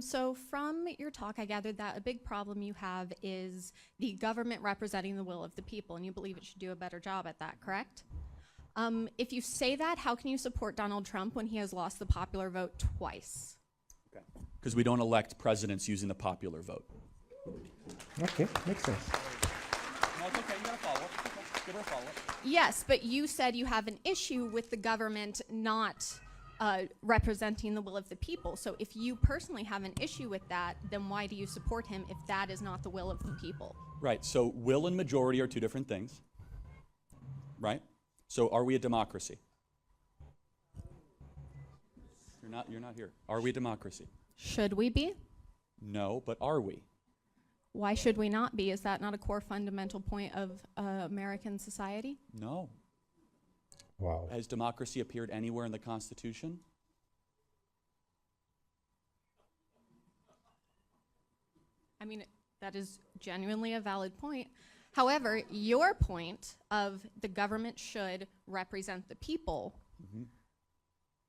So from your talk, I gathered that a big problem you have is the government representing the will of the people, and you believe it should do a better job at that, correct? If you say that, how can you support Donald Trump when he has lost the popular vote twice? Because we don't elect presidents using the popular vote. Okay, makes sense. No, it's okay. You got to follow up. Okay. Give her a follow-up. Yes, but you said you have an issue with the government not representing the will of the people. So if you personally have an issue with that, then why do you support him if that is not the will of the people? Right. So will and majority are two different things. Right? So are we a democracy? You're not here. Are we a democracy? Should we be? No, but are we? Why should we not be? Is that not a core fundamental point of American society? No. Wow. Has democracy appeared anywhere in the Constitution? I mean, that is genuinely a valid point. However, your point of the government should represent the people,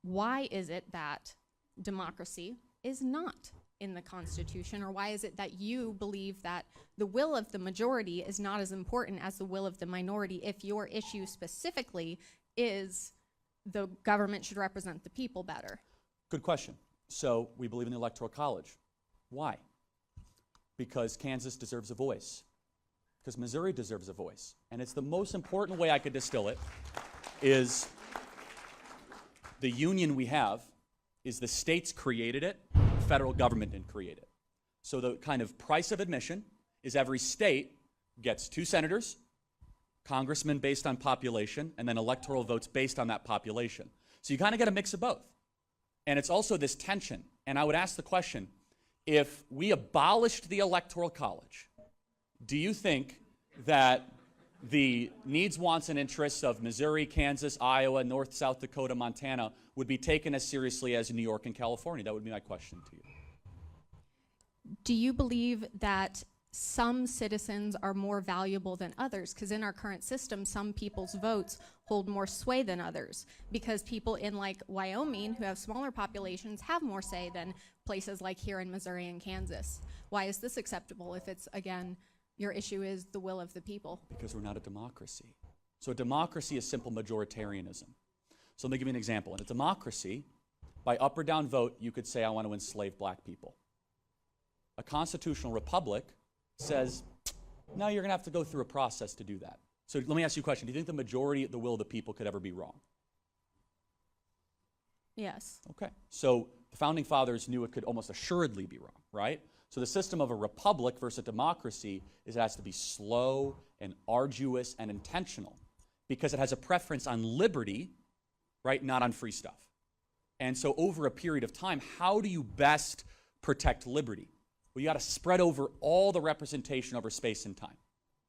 why is it that democracy is not in the Constitution, or why is it that you believe that the will of the majority is not as important as the will of the minority if your issue specifically is the government should represent the people better? Good question. So we believe in the Electoral College. Why? Because Kansas deserves a voice. Because Missouri deserves a voice. And it's the most important way I could distill it is the union we have is the states created it, the federal government didn't create it. So the kind of price of admission is every state gets 2 senators, congressmen based on population, and then electoral votes based on that population. So you kind of get a mix of both. And it's also this tension. And I would ask the question, if we abolished the Electoral College, do you think that the needs, wants, and interests of Missouri, Kansas, Iowa, North, South Dakota, Montana would be taken as seriously as New York and California? That would be my question to you. Do you believe that some citizens are more valuable than others? Because in our current system, some people's votes hold more sway than others, because people in like Wyoming who have smaller populations have more say than places like here in Missouri and Kansas. Why is this acceptable if it's, again, your issue is the will of the people? Because we're not a democracy. So a democracy is simple majoritarianism. So let me give you an example. In a democracy, by up or down vote, you could say, I want to enslave black people. A constitutional republic says, no, you're going to have to go through a process to do that. So let me ask you a question. Do you think the majority of the will of the people could ever be wrong? Yes. Okay. So the founding fathers knew it could almost assuredly be wrong, right? So the system of a republic versus a democracy is it has to be slow and arduous and intentional because it has a preference on liberty, right, not on free stuff. And so over a period of time, how do you best protect liberty? Well, you got to spread over all the representation over space and time,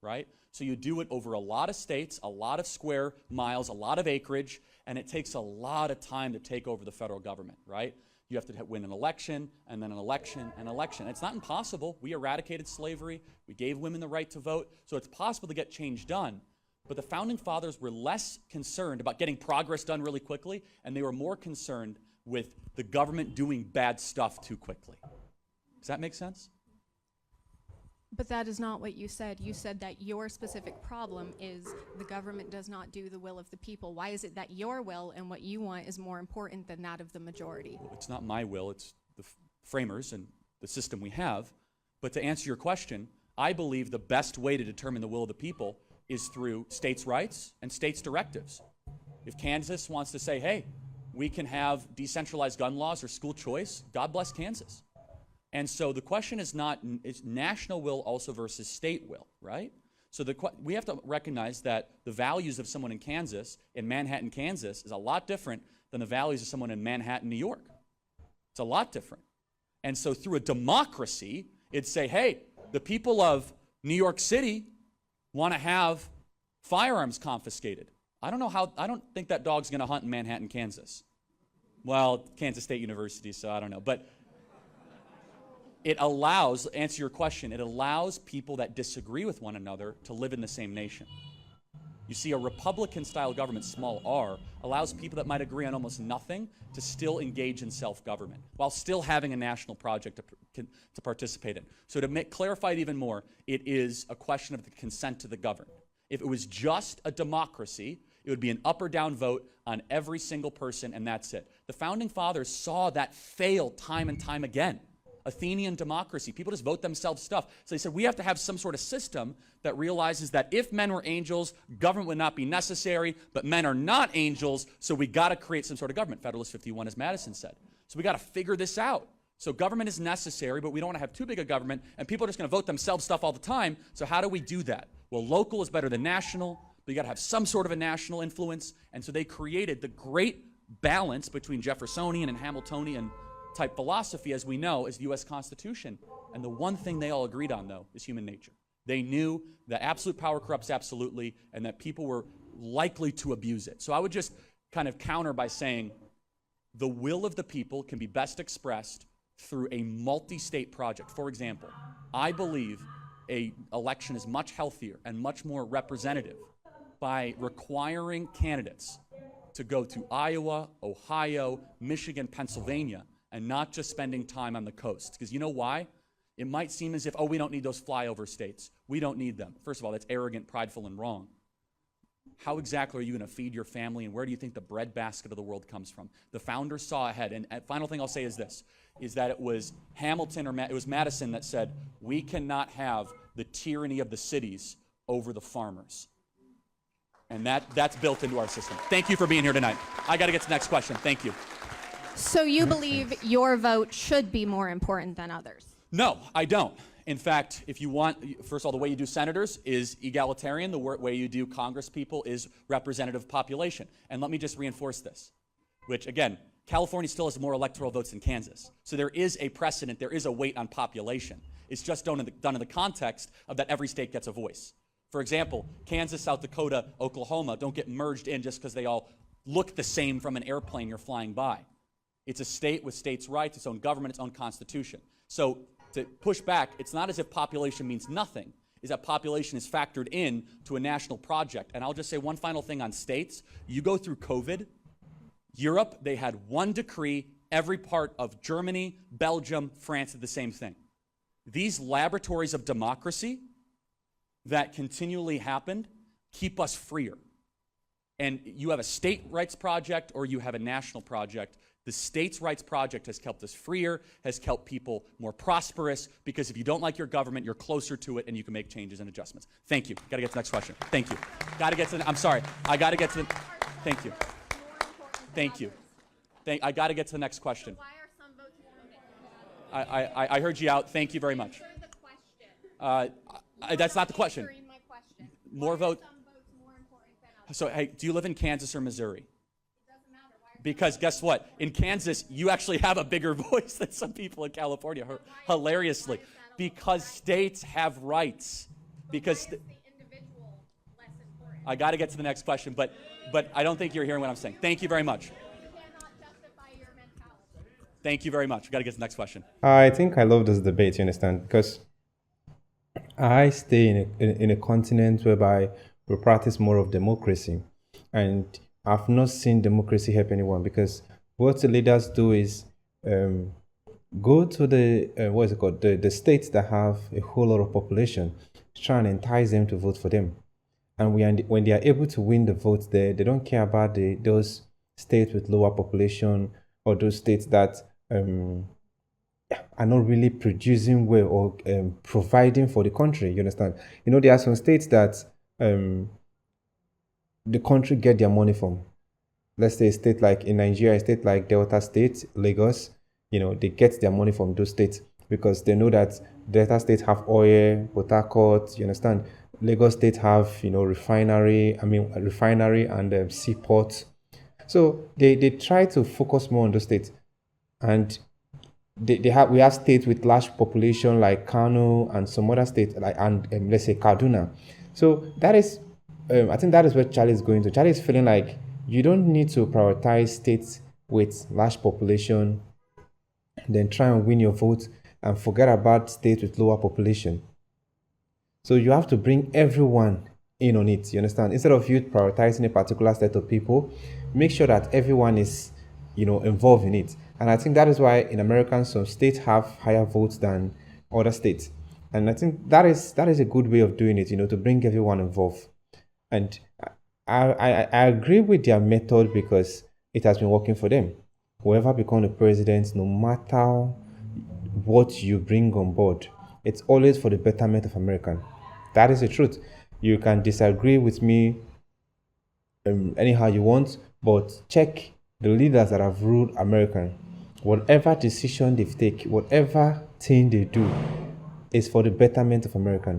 right? So you do it over a lot of states, a lot of square miles, a lot of acreage, and it takes a lot of time to take over the federal government, right? You have to win an election, and then an election, and election. It's not impossible. We eradicated slavery. We gave women the right to vote. So it's possible to get change done. But the founding fathers were less concerned about getting progress done really quickly, and they were more concerned with the government doing bad stuff too quickly. Does that make sense? But that is not what you said. You said that your specific problem is the government does not do the will of the people. Why is it that your will and what you want is more important than that of the majority? Well, it's not my will. It's the framers and the system we have. But to answer your question, I believe the best way to determine the will of the people is through states' rights and states' directives. If Kansas wants to say, hey, we can have decentralized gun laws or school choice, God bless Kansas. And so the question is not, it's national will also versus state will, right? So we have to recognize that the values of someone in Kansas, in Manhattan, Kansas, is a lot different than the values of someone in Manhattan, New York. It's a lot different. And so through a democracy, it'd say, hey, the people of New York City want to have firearms confiscated. I don't think that dog's going to hunt in Manhattan, Kansas. Well, Kansas State University, so I don't know. But it allows, answer your question, it allows people that disagree with one another to live in the same nation. You see, a Republican-style government, small r, allows people that might agree on almost nothing to still engage in self-government while still having a national project to participate in. So to clarify it even more, it is a question of the consent to the governed. If it was just a democracy, it would be an up or down vote on every single person, and that's it. The Founding Fathers saw that fail time and time again. Athenian democracy, people just vote themselves stuff. So they said, we have to have some sort of system that realizes that if men were angels, government would not be necessary, but men are not angels, so we got to create some sort of government. Federalist 51, as Madison said. So we got to figure this out. So government is necessary, but we don't want to have too big a government, and people are just going to vote themselves stuff all the time. So how do we do that? Well, local is better than national, but you got to have some sort of a national influence, and so they created the great balance between Jeffersonian and Hamiltonian type philosophy, as we know, is the U.S. Constitution. And the one thing they all agreed on, though, is human nature. They knew that absolute power corrupts absolutely, and that people were likely to abuse it. So I would just kind of counter by saying the will of the people can be best expressed through a multi-state project. For example, I believe an election is much healthier and much more representative by requiring candidates to go to Iowa, Ohio, Michigan, Pennsylvania, and not just spending time on the coast. Because you know why? It might seem as if, oh, we don't need those flyover states. We don't need them. First of all, that's arrogant, prideful, and wrong. How exactly are you going to feed your family, and where do you think the breadbasket of the world comes from? The founders saw ahead, and final thing I'll say is this, is that it was Hamilton or it was Madison that said, we cannot have the tyranny of the cities over the farmers. And that's built into our system. Thank you for being here tonight. I got to get to the next question. Thank you. So you believe your vote should be more important than others? No, I don't. In fact, if you want, first of all, the way you do senators is egalitarian. The way you do Congress people is representative population. And let me just reinforce this, which, again, California still has more electoral votes than Kansas. So there is a precedent, there is a weight on population. It's just done in the context of that every state gets a voice. For example, Kansas, South Dakota, Oklahoma don't get merged in just because they all look the same from an airplane you're flying by. It's a state with states' rights, its own government, its own constitution. So to push back, it's not as if population means nothing. Is that population is factored in to a national project. And I'll just say one final thing on states. You go through COVID, Europe, they had one decree, every part of Germany, Belgium, France did the same thing. These laboratories of democracy that continually happened keep us freer. And you have a state rights project or you have a national project. The states' rights project has kept us freer, has kept people more prosperous, because if you don't like your government, you're closer to it and you can make changes and adjustments. Thank you. Got to get to the next question. Thank you. Got to get to the, I'm sorry. I got to get to the, thank you. Thank you. I got to get to the next question. Why are some votes more important? I heard you out. Thank you very much. That's not the question. More vote. So, hey, do you live in Kansas or Missouri? Because guess what? In Kansas, you actually have a bigger voice than some people in California, hilariously. Because states have rights. Because I got to get to the next question, but I don't think you're hearing what I'm saying. Thank you very much. Thank you very much. We got to get to the next question. I think I love this debate, you understand, because I stay in a continent whereby we practice more of democracy, and I've not seen democracy help anyone, because what the leaders do is go to the states that have a whole lot of population, try and entice them to vote for them. And when they are able to win the votes there, they don't care about those states with lower population or those states that are not really producing well or providing for the country, you understand? You know, there are some states that the country get their money from. Let's say a state like in Nigeria, a state like Delta State, Lagos, you know, they get their money from those states because they know that Delta State have oil, Port Harcourt, you understand? Lagos State have, you know, refinery and seaport. So they try to focus more on those states. And we have states with large population like Kano and some other states like let's say Kaduna. So that is I think that is where Charlie is going to. Charlie is feeling like you don't need to prioritize states with large population, then try and win your vote and forget about states with lower population. So you have to bring everyone in on it. You understand? Instead of you prioritizing a particular set of people, make sure that everyone is, involved in it. And I think that is why in America some states have higher votes than other states. And I think that is a good way of doing it, to bring everyone involved. And I agree with their method because it has been working for them. Whoever becomes the president, no matter what you bring on board, it's always for the betterment of America. That is the truth. You can disagree with me anyhow you want, but check the leaders that have ruled America. Whatever decision they take, whatever thing they do, is for the betterment of America.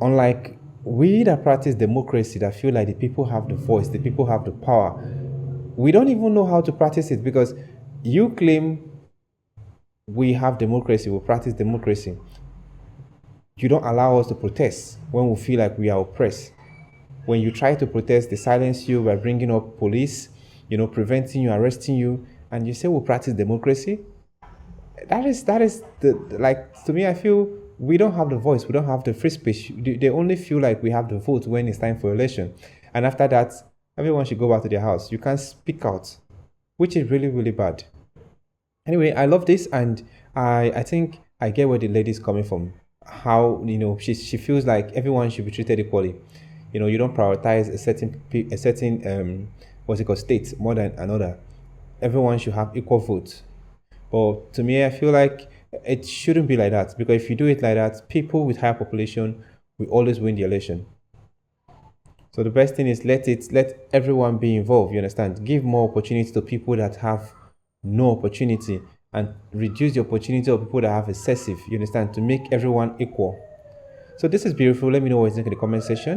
Unlike we that practice democracy, that feel like the people have the voice, the people have the power, we don't even know how to practice it, because you claim we have democracy, we practice democracy. You don't allow us to protest when we feel like we are oppressed. When you try to protest, they silence you by bringing up police, preventing you, arresting you, and you say we practice democracy. That is to me, I feel we don't have the voice, we don't have the free speech. They only feel like we have the vote when it's time for election. And after that, everyone should go back to their house. You can't speak out, which is really, really bad. Anyway, I love this, and I think I get where the lady's coming from. How, she feels like everyone should be treated equally. You don't prioritize a certain state more than another. Everyone should have equal votes. But to me, I feel like it shouldn't be like that, because if you do it like that, people with higher population will always win the election. So the best thing is let everyone be involved. You understand? Give more opportunity to people that have no opportunity, and reduce the opportunity of people that have excessive. You understand? To make everyone equal. So this is beautiful. Let me know what you think in the comment section.